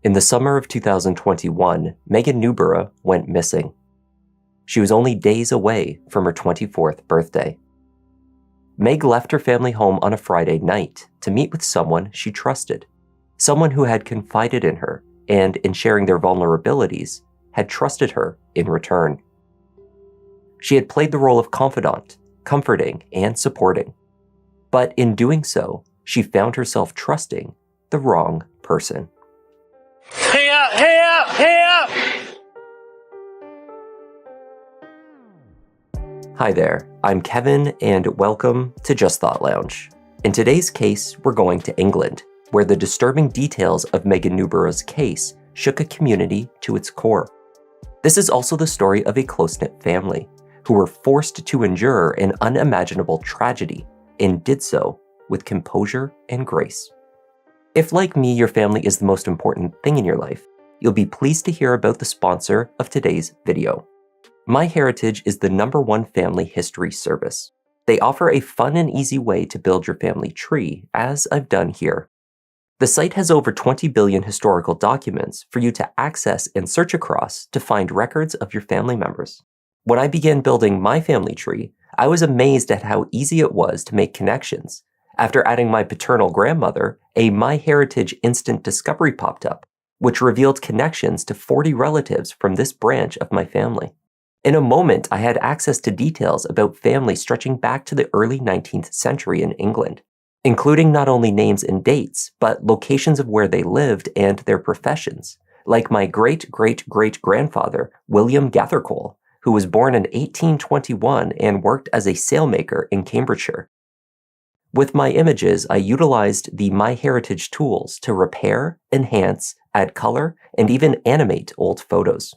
In the summer of 2021, Megan Newborough went missing. She was only days away from her 24th birthday. Meg left her family home on a Friday night to meet with someone she trusted, someone who had confided in her and, in sharing their vulnerabilities, had trusted her in return. She had played the role of confidant, comforting and supporting. But in doing so, she found herself trusting the wrong person. Hey up, hey up, hey up! Hi there, I'm Kevin and welcome to Just Thought Lounge. In today's case, we're going to England, where the disturbing details of Megan Newborough's case shook a community to its core. This is also the story of a close-knit family who were forced to endure an unimaginable tragedy and did so with composure and grace. If, like me, your family is the most important thing in your life, you'll be pleased to hear about the sponsor of today's video. MyHeritage is the #1 family history service. They offer a fun and easy way to build your family tree, as I've done here. The site has over 20 billion historical documents for you to access and search across to find records of your family members. When I began building my family tree, I was amazed at how easy it was to make connections. After adding my paternal grandmother, a MyHeritage instant discovery popped up, which revealed connections to 40 relatives from this branch of my family. In a moment, I had access to details about families stretching back to the early 19th century in England, including not only names and dates, but locations of where they lived and their professions, like my great-great-great-grandfather, William Gathercole, who was born in 1821 and worked as a sailmaker in Cambridgeshire. With my images, I utilized the MyHeritage tools to repair, enhance, add color, and even animate old photos.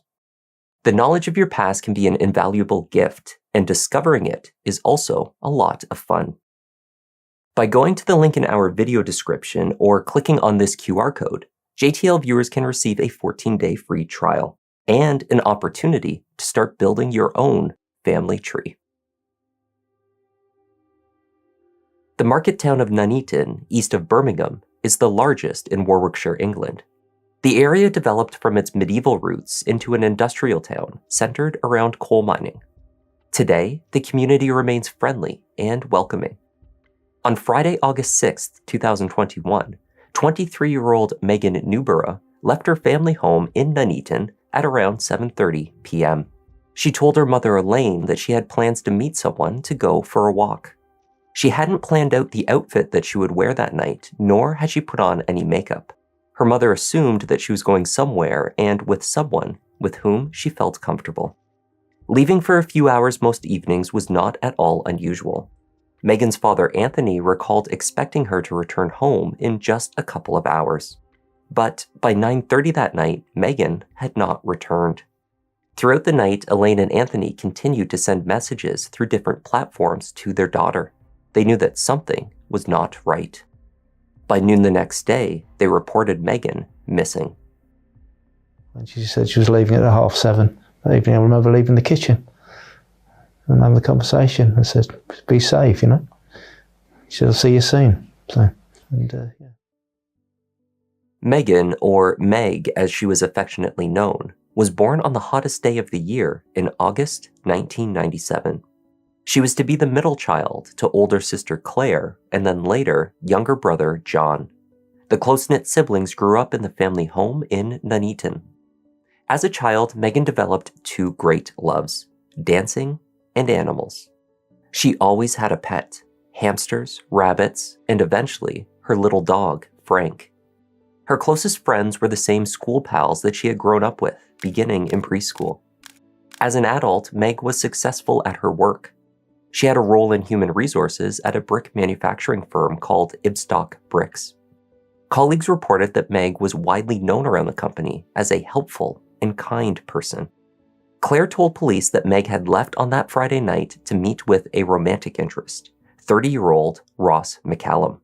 The knowledge of your past can be an invaluable gift, and discovering it is also a lot of fun. By going to the link in our video description or clicking on this QR code, JTL viewers can receive a 14-day free trial and an opportunity to start building your own family tree. The market town of Nuneaton, east of Birmingham, is the largest in Warwickshire, England. The area developed from its medieval roots into an industrial town centered around coal mining. Today, the community remains friendly and welcoming. On Friday, August 6, 2021, 23-year-old Megan Newborough left her family home in Nuneaton at around 7:30 p.m. She told her mother Elaine that she had plans to meet someone to go for a walk. She hadn't planned out the outfit that she would wear that night, nor had she put on any makeup. Her mother assumed that she was going somewhere and with someone with whom she felt comfortable. Leaving for a few hours most evenings was not at all unusual. Megan's father, Anthony, recalled expecting her to return home in just a couple of hours. But by 9:30 that night, Megan had not returned. Throughout the night, Elaine and Anthony continued to send messages through different platforms to their daughter. They knew that something was not right. By noon the next day, they reported Megan missing. And she said she was leaving at 7:30 that evening. I remember leaving the kitchen and having the conversation. I said, be safe, you know. She said, I'll see you soon. So, yeah. Megan, or Meg as she was affectionately known, was born on the hottest day of the year in August 1997. She was to be the middle child to older sister Claire and then later younger brother John. The close-knit siblings grew up in the family home in Nuneaton. As a child, Megan developed two great loves, dancing and animals. She always had a pet, hamsters, rabbits, and eventually her little dog, Frank. Her closest friends were the same school pals that she had grown up with, beginning in preschool. As an adult, Meg was successful at her work. She had a role in human resources at a brick manufacturing firm called Ibstock Bricks. Colleagues reported that Meg was widely known around the company as a helpful and kind person. Claire told police that Meg had left on that Friday night to meet with a romantic interest, 30-year-old Ross McCallum.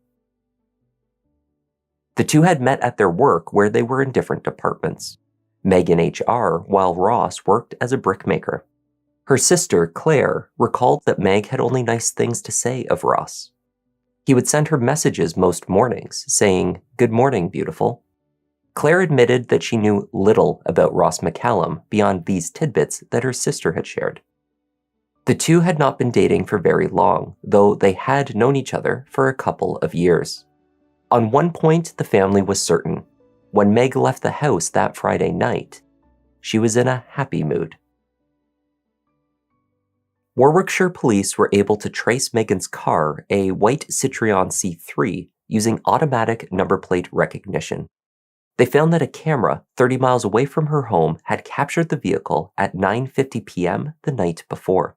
The two had met at their work where they were in different departments. Meg in HR, while Ross worked as a brickmaker. Her sister, Claire, recalled that Meg had only nice things to say of Ross. He would send her messages most mornings, saying, "Good morning, beautiful." Claire admitted that she knew little about Ross McCallum beyond these tidbits that her sister had shared. The two had not been dating for very long, though they had known each other for a couple of years. On one point, the family was certain. When Meg left the house that Friday night, she was in a happy mood. Warwickshire police were able to trace Megan's car, a white Citroën C3, using automatic number plate recognition. They found that a camera 30 miles away from her home had captured the vehicle at 9:50 p.m. the night before.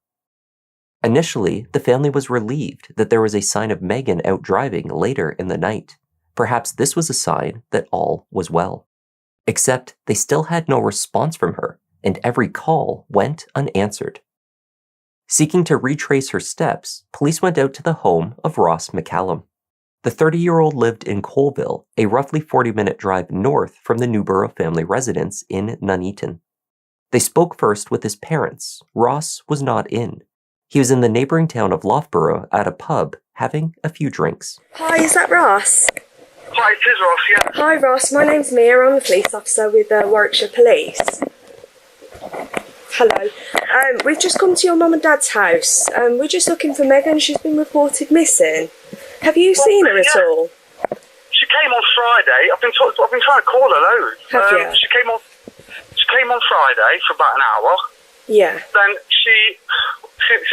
Initially, the family was relieved that there was a sign of Megan out driving later in the night. Perhaps this was a sign that all was well. Except they still had no response from her, and every call went unanswered. Seeking to retrace her steps, police went out to the home of Ross McCallum. The 30-year-old lived in Colville, a roughly 40-minute drive north from the Newborough family residence in Nuneaton. They spoke first with his parents. Ross was not in. He was in the neighboring town of Loughborough at a pub, having a few drinks. Hi, is that Ross? Hi, it is Ross, yeah. Hi Ross, my name's Mia, I'm a police officer with Warwickshire Police. Hello. We've just come to your mum and dad's house. We're just looking for Megan, she's been reported missing. Have you seen her at all? She came on Friday. I've been trying to call her loads. Have you? She came on Friday for about an hour. Yeah. Then she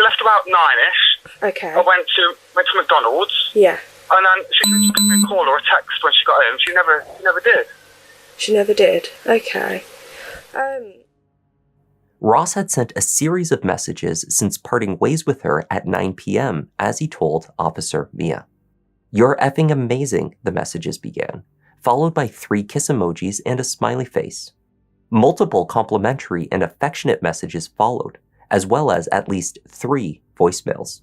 left about 9ish. Okay. I went to McDonald's. Yeah. And then she said she gave me a call or a text when she got home. She never did. She never did. Okay. Ross had sent a series of messages since parting ways with her at 9 p.m., as he told Officer Mia. "You're effing amazing," the messages began, followed by 3 kiss emojis and a smiley face. Multiple complimentary and affectionate messages followed, as well as at least 3 voicemails.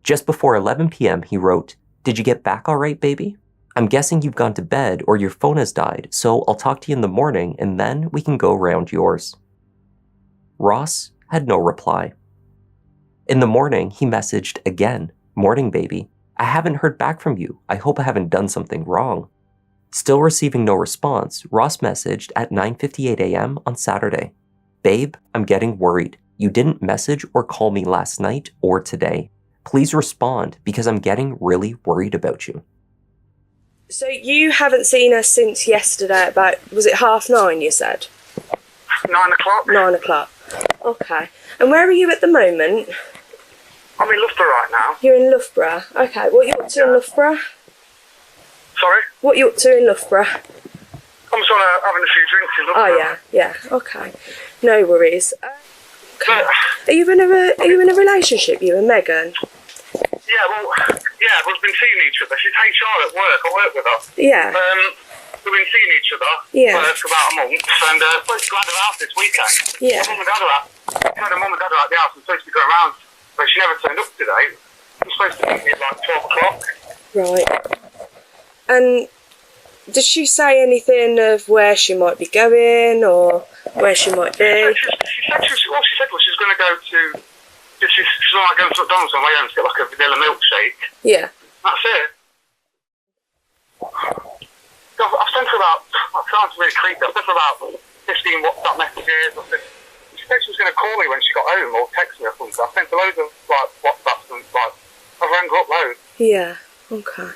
Just before 11 p.m., he wrote, "Did you get back all right, baby? I'm guessing you've gone to bed or your phone has died, so I'll talk to you in the morning and then we can go round yours." Ross had no reply. In the morning, he messaged again, "Morning, baby. I haven't heard back from you. I hope I haven't done something wrong." Still receiving no response, Ross messaged at 9:58 a.m. on Saturday. "Babe, I'm getting worried. You didn't message or call me last night or today. Please respond because I'm getting really worried about you." So you haven't seen her since yesterday about, was it 9:30 you said? 9 o'clock. 9 o'clock. Okay. And where are you at the moment? I'm in Loughborough right now. You're in Loughborough. Okay. What are you up to in Loughborough? Sorry? What are you up to in Loughborough? I'm just having a few drinks in Loughborough. Oh yeah. Okay. No worries. Okay. But, Are you in a relationship, you and Megan? we've been seeing each other. She's HR at work. I work with her. Yeah. We've been seeing each other for about a month, and supposed to go out of the house this weekend. Yeah. Mum and Dad are at the house. I'm supposed to be going around, but she never turned up today. I'm supposed to meet me at like 12 o'clock. Right. And did she say anything of where she might be going or where she might be? All she said was she was going to go to. She's like going to McDonald's on the way home to get like a vanilla milkshake. Yeah. That's it. I've sent her about, I sounds really creepy, I've sent her about 15 WhatsApp messages. She said she was going to call me when she got home or text me or something. I've sent her loads of like WhatsApps and I've rang her up loads. Yeah, okay.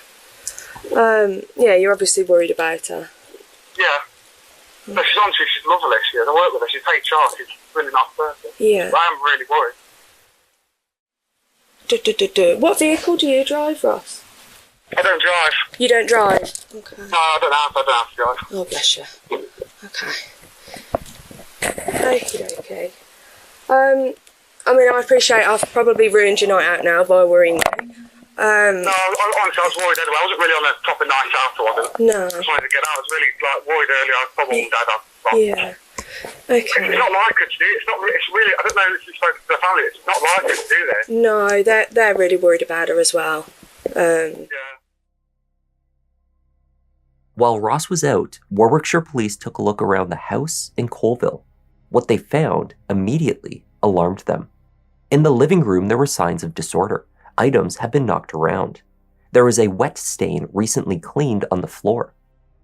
Yeah, you're obviously worried about her. Yeah. No, she's honestly, she's lovely. I work with her, she's HR, she's a really nice person. Yeah. But I am really worried. What vehicle do you drive, Ross? I don't drive. You don't drive? Okay. No, I don't have to drive. Oh, bless you. Okay. Okay. I mean, I appreciate I've probably ruined your night out now by worrying you. No, honestly, I was worried anyway. I wasn't really on a proper night out, I wasn't. No. I just wanted to get out. I was really worried earlier. I told Mum and Dad Yeah. Okay. It's not like her to do. It's really. I don't know if you've spoken to the family. It's not like her to do this. No, they're really worried about her as well. Yeah. While Ross was out, Warwickshire police took a look around the house in Colville. What they found immediately alarmed them. In the living room, there were signs of disorder. Items had been knocked around. There was a wet stain recently cleaned on the floor.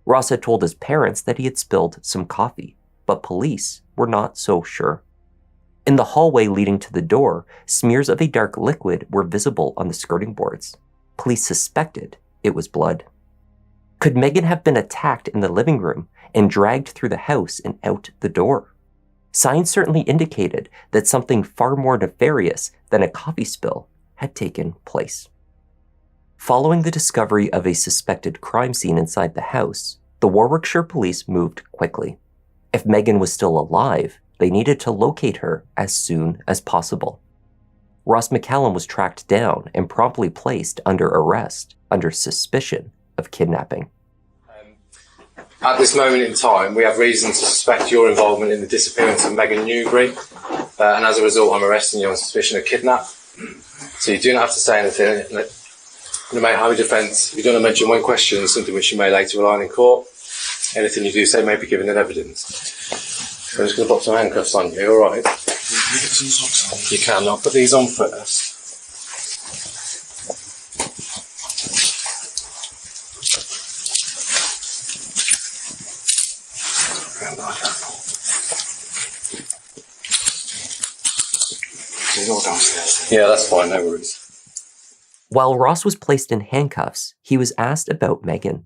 Ross had told his parents that he had spilled some coffee, but police were not so sure. In the hallway leading to the door, smears of a dark liquid were visible on the skirting boards. Police suspected it was blood. Could Megan have been attacked in the living room and dragged through the house and out the door? Signs certainly indicated that something far more nefarious than a coffee spill had taken place. Following the discovery of a suspected crime scene inside the house, the Warwickshire police moved quickly. If Megan was still alive, they needed to locate her as soon as possible. Ross McCallum was tracked down and promptly placed under arrest under suspicion of kidnapping. At this moment in time, we have reason to suspect your involvement in the disappearance of Megan Newbury, and as a result, I'm arresting you on suspicion of kidnap. So you do not have to say anything. No matter how you defend, you don't mention one question, something which you may later rely on in court. Anything you do say may be given as evidence. So I'm just going to put some handcuffs on you, alright? You can. I'll put these on first. He's all downstairs. Yeah, that's fine, no worries. While Ross was placed in handcuffs, he was asked about Megan.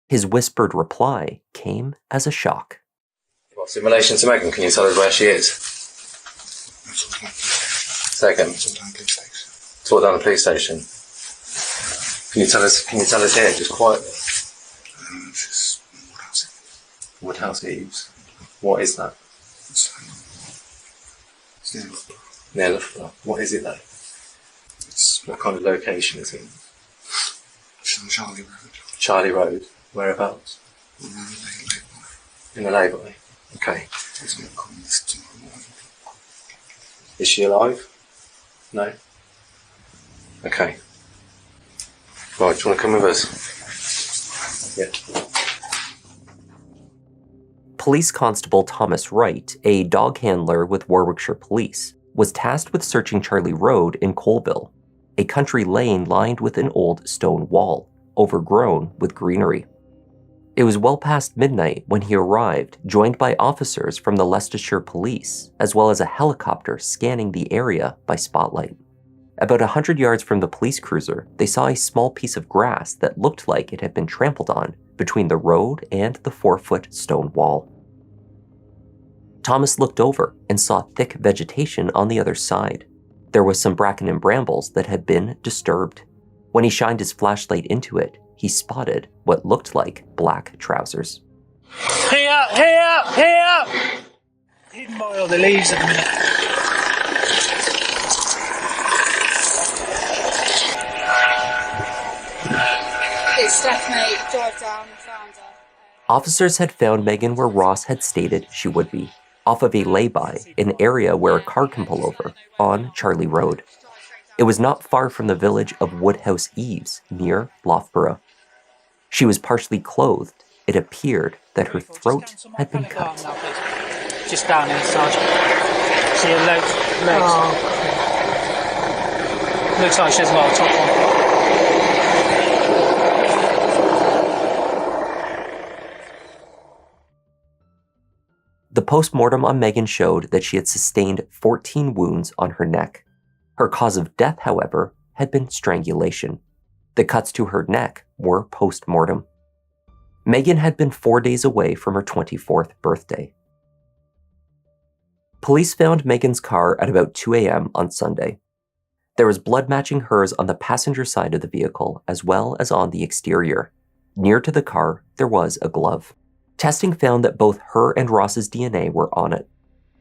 His whispered reply came as a shock. What's in relation to Megan? Can you tell us where she is? Second. Talk down the police station. Can you tell us here, just quietly? She's Woodhouse Eaves. What is that? It's near Loughborough. Near Loughborough. What is it though? What kind of location is it? She's on Charlie Road. Charlie Road. Whereabouts? In the lay-by. Okay. She's going to call this tomorrow morning. Is she alive? No? Okay. Right, do you want to come with us? Yeah. Police Constable Thomas Wright, a dog handler with Warwickshire Police, was tasked with searching Charlie Road in Colville, a country lane lined with an old stone wall, overgrown with greenery. It was well past midnight when he arrived, joined by officers from the Leicestershire Police, as well as a helicopter scanning the area by spotlight. About 100 yards from the police cruiser, they saw a small piece of grass that looked like it had been trampled on between the road and the 4-foot stone wall. Thomas looked over and saw thick vegetation on the other side. There was some bracken and brambles that had been disturbed. When he shined his flashlight into it, he spotted what looked like black trousers. Here! Hidden by all the leaves at the minute. It's definitely drive down and found her. Officers had found Megan where Ross had stated she would be, off of a lay-by, an area where a car can pull over, on Charlie Road. It was not far from the village of Woodhouse Eaves, near Loughborough. She was partially clothed. It appeared that her throat had been cut. Just down inside. See her legs. Oh. Looks like she has a lot of top on. The post-mortem on Megan showed that she had sustained 14 wounds on her neck. Her cause of death, however, had been strangulation. The cuts to her neck were post-mortem. Megan had been 4 days away from her 24th birthday. Police found Megan's car at about 2 a.m. on Sunday. There was blood matching hers on the passenger side of the vehicle as well as on the exterior. Near to the car, there was a glove. Testing found that both her and Ross's DNA were on it.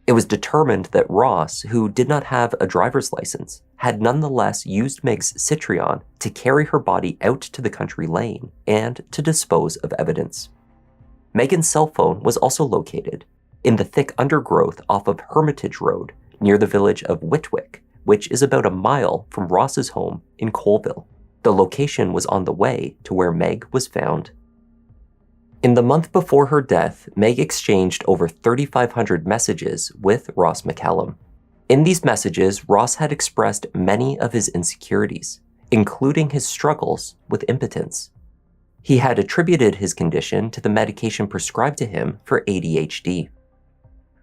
It was determined that Ross, who did not have a driver's license, had nonetheless used Meg's Citroën to carry her body out to the country lane and to dispose of evidence. Megan's cell phone was also located in the thick undergrowth off of Hermitage Road near the village of Whitwick, which is about a mile from Ross's home in Colville. The location was on the way to where Meg was found. In the month before her death, Meg exchanged over 3,500 messages with Ross McCallum. In these messages, Ross had expressed many of his insecurities, including his struggles with impotence. He had attributed his condition to the medication prescribed to him for ADHD.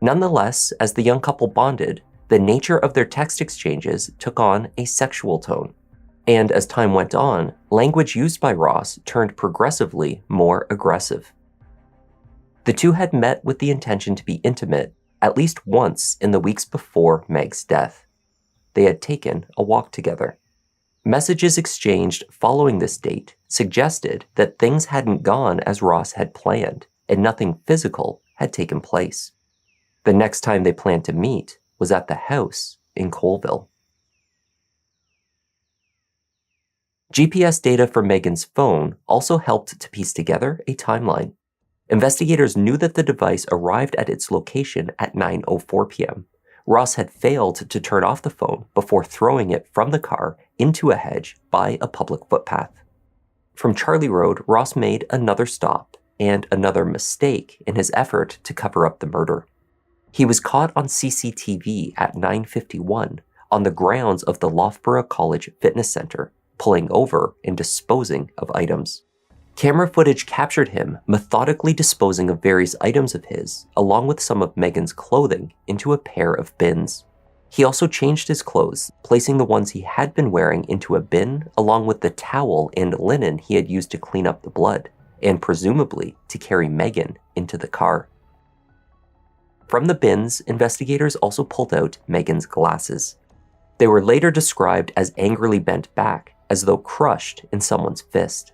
Nonetheless, as the young couple bonded, the nature of their text exchanges took on a sexual tone. And as time went on, language used by Ross turned progressively more aggressive. The two had met with the intention to be intimate at least once in the weeks before Meg's death. They had taken a walk together. Messages exchanged following this date suggested that things hadn't gone as Ross had planned, and nothing physical had taken place. The next time they planned to meet was at the house in Colville. GPS data from Megan's phone also helped to piece together a timeline. Investigators knew that the device arrived at its location at 9:04 p.m. Ross had failed to turn off the phone before throwing it from the car into a hedge by a public footpath. From Charlie Road, Ross made another stop and another mistake in his effort to cover up the murder. He was caught on CCTV at 9:51 on the grounds of the Loughborough College Fitness Center, pulling over and disposing of items. Camera footage captured him methodically disposing of various items of his, along with some of Megan's clothing, into a pair of bins. He also changed his clothes, placing the ones he had been wearing into a bin, along with the towel and linen he had used to clean up the blood, and presumably to carry Megan into the car. From the bins, investigators also pulled out Megan's glasses. They were later described as angrily bent back, as though crushed in someone's fist.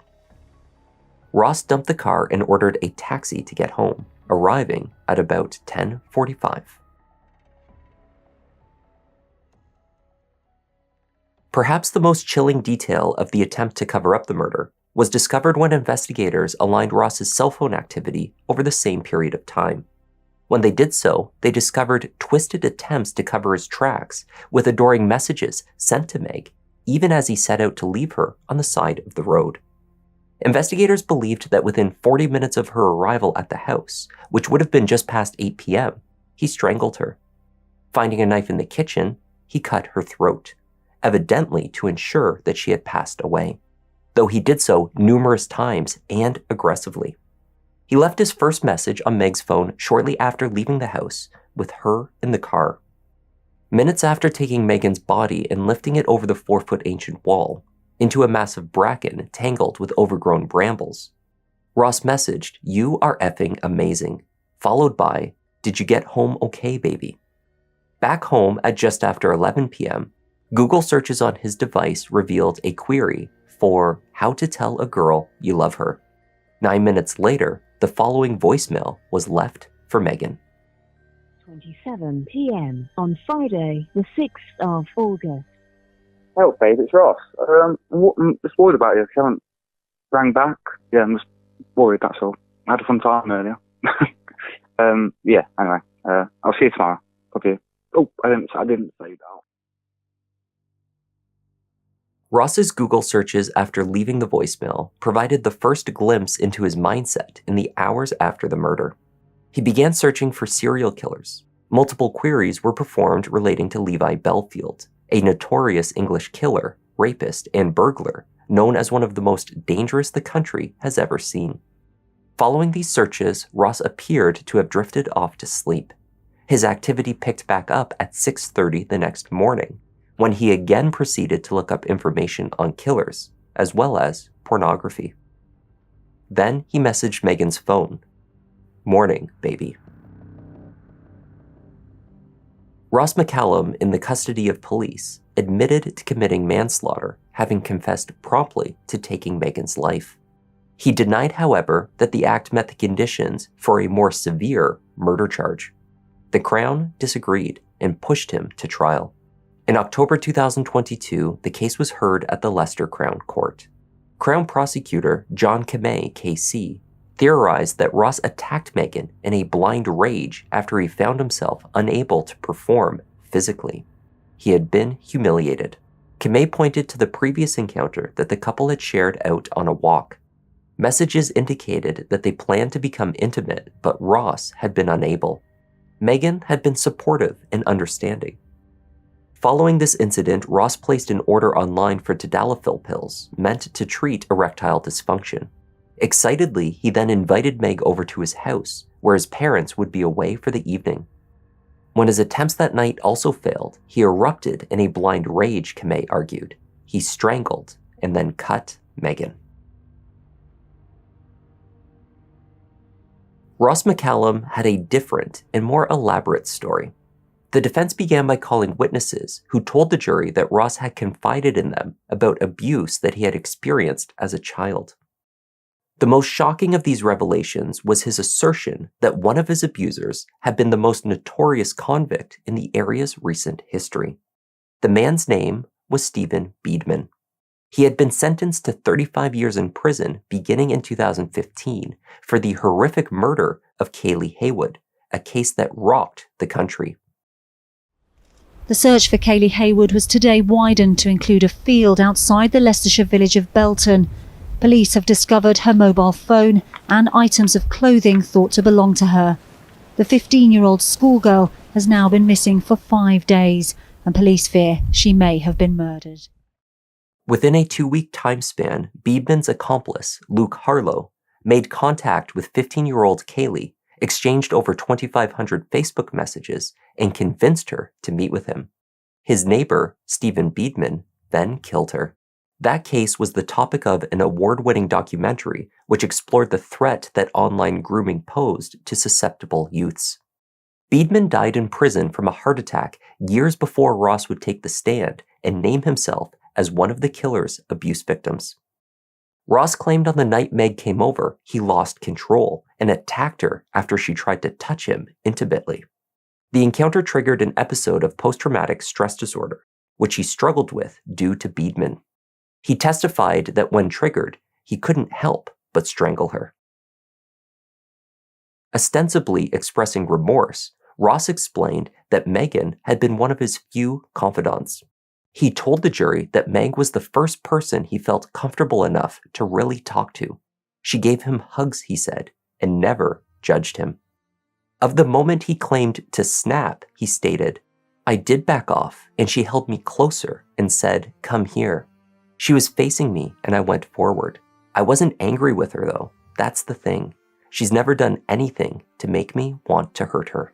Ross dumped the car and ordered a taxi to get home, arriving at about 10:45. Perhaps the most chilling detail of the attempt to cover up the murder was discovered when investigators aligned Ross's cell phone activity over the same period of time. When they did so, they discovered twisted attempts to cover his tracks with adoring messages sent to Meg, even as he set out to leave her on the side of the road. Investigators believed that within 40 minutes of her arrival at the house, which would have been just past 8 p.m., he strangled her. Finding a knife in the kitchen, he cut her throat, evidently to ensure that she had passed away, though he did so numerous times and aggressively. He left his first message on Meg's phone shortly after leaving the house, with her in the car. Minutes after taking Megan's body and lifting it over the 4-foot ancient wall, into a massive bracken tangled with overgrown brambles, Ross messaged, "You are effing amazing," followed by, "Did you get home okay, baby?" Back home at just after 11 p.m., Google searches on his device revealed a query for how to tell a girl you love her. 9 minutes later, the following voicemail was left for Megan. 27 p.m. on Friday, the 6th of August. Hello, babe, it's Ross. I'm just worried about you. I haven't rang back. Yeah, I'm just worried, that's all. I had a fun time earlier. Yeah, anyway, I'll see you tomorrow. Love you. Oh, I didn't say that. Ross's Google searches after leaving the voicemail provided the first glimpse into his mindset in the hours after the murder. He began searching for serial killers. Multiple queries were performed relating to Levi Belfield, a notorious English killer, rapist, and burglar known as one of the most dangerous the country has ever seen. Following these searches, Ross appeared to have drifted off to sleep. His activity picked back up at 6:30 the next morning, when he again proceeded to look up information on killers, as well as pornography. Then he messaged Megan's phone. "Morning, baby." Ross McCallum, in the custody of police, admitted to committing manslaughter, having confessed promptly to taking Megan's life. He denied, however, that the act met the conditions for a more severe murder charge. The Crown disagreed and pushed him to trial. In October 2022, the case was heard at the Leicester Crown Court. Crown prosecutor John Kamei, KC, theorized that Ross attacked Megan in a blind rage after he found himself unable to perform physically. He had been humiliated. Kamei pointed to the previous encounter that the couple had shared out on a walk. Messages indicated that they planned to become intimate, but Ross had been unable. Megan had been supportive and understanding. Following this incident, Ross placed an order online for tadalafil pills meant to treat erectile dysfunction. Excitedly, he then invited Meg over to his house, where his parents would be away for the evening. When his attempts that night also failed, he erupted in a blind rage, Kamei argued. He strangled and then cut Megan. Ross McCallum had a different and more elaborate story. The defense began by calling witnesses who told the jury that Ross had confided in them about abuse that he had experienced as a child. The most shocking of these revelations was his assertion that one of his abusers had been the most notorious convict in the area's recent history. The man's name was Stephen Beedman. He had been sentenced to 35 years in prison beginning in 2015 for the horrific murder of Kaylee Haywood, a case that rocked the country. The search for Kaylee Haywood was today widened to include a field outside the Leicestershire village of Belton. Police have discovered her mobile phone and items of clothing thought to belong to her. The 15-year-old schoolgirl has now been missing for 5 days, and police fear she may have been murdered. Within a 2-week time span, Beedman's accomplice, Luke Harlow, made contact with 15-year-old Kaylee, exchanged over 2,500 Facebook messages, and convinced her to meet with him. His neighbor, Stephen Beedman, then killed her. That case was the topic of an award-winning documentary which explored the threat that online grooming posed to susceptible youths. Beedman died in prison from a heart attack years before Ross would take the stand and name himself as one of the killer's abuse victims. Ross claimed on the night Meg came over, he lost control and attacked her after she tried to touch him intimately. The encounter triggered an episode of post-traumatic stress disorder, which he struggled with due to Beedman. He testified that when triggered, he couldn't help but strangle her. Ostensibly expressing remorse, Ross explained that Megan had been one of his few confidants. He told the jury that Meg was the first person he felt comfortable enough to really talk to. She gave him hugs, he said, and never judged him. Of the moment he claimed to snap, he stated, "I did back off, and she held me closer and said, 'Come here.' She was facing me, and I went forward. I wasn't angry with her, though. That's the thing. She's never done anything to make me want to hurt her."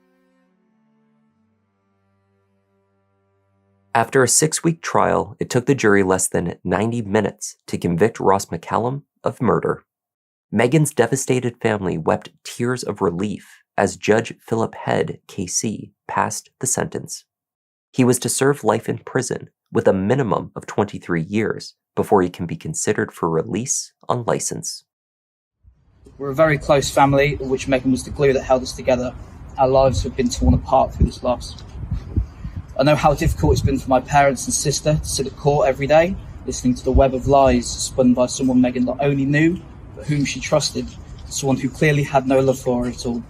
After a 6-week trial, it took the jury less than 90 minutes to convict Ross McCallum of murder. Megan's devastated family wept tears of relief as Judge Philip Head, KC, passed the sentence. He was to serve life in prison with a minimum of 23 years before he can be considered for release on license. We're a very close family, of which Megan was the glue that held us together. Our lives have been torn apart through this loss. I know how difficult it's been for my parents and sister to sit at court every day, listening to the web of lies spun by someone Megan not only knew, but whom she trusted, someone who clearly had no love for her at all.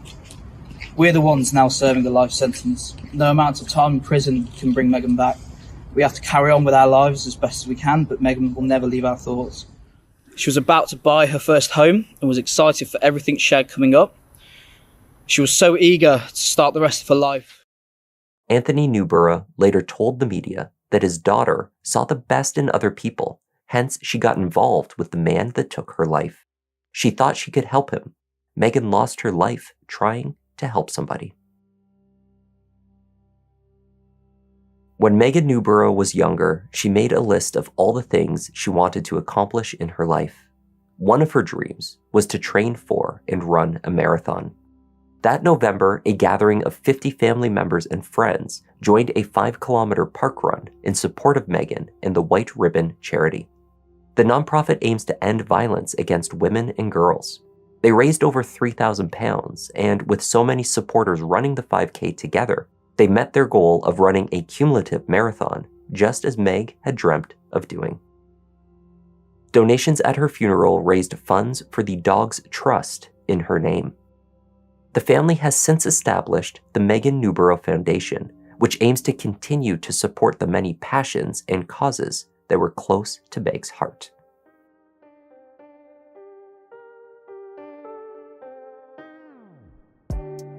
We're the ones now serving the life sentence. No amount of time in prison can bring Megan back. We have to carry on with our lives as best as we can, but Megan will never leave our thoughts. She was about to buy her first home and was excited for everything she had coming up. She was so eager to start the rest of her life. Anthony Newborough later told the media that his daughter saw the best in other people, hence she got involved with the man that took her life. She thought she could help him. Megan lost her life trying to help somebody. When Megan Newborough was younger, she made a list of all the things she wanted to accomplish in her life. One of her dreams was to train for and run a marathon. That November, a gathering of 50 family members and friends joined a 5-kilometer park run in support of Megan and the White Ribbon charity. The nonprofit aims to end violence against women and girls. They raised over £3,000, and with so many supporters running the 5K together, they met their goal of running a cumulative marathon, just as Meg had dreamt of doing. Donations at her funeral raised funds for the Dogs Trust in her name. The family has since established the Megan Newborough Foundation, which aims to continue to support the many passions and causes that were close to Meg's heart.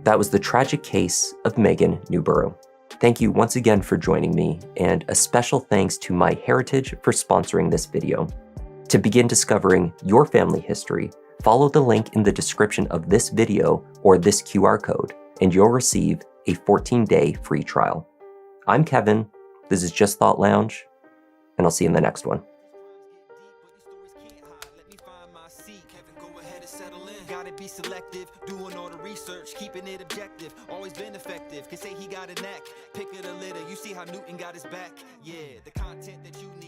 That was the tragic case of Megan Newborough. Thank you once again for joining me, and a special thanks to MyHeritage for sponsoring this video. To begin discovering your family history, follow the link in the description of this video or this QR code, and you'll receive a 14-day free trial. I'm Kevin, this is Just Thought Lounge, and I'll see you in the next one. Gotta be selective, doing all the research, keeping it objective, always been effective, can say he got a knack, pick of the litter, you see how Newton got his back, yeah, the content that you need.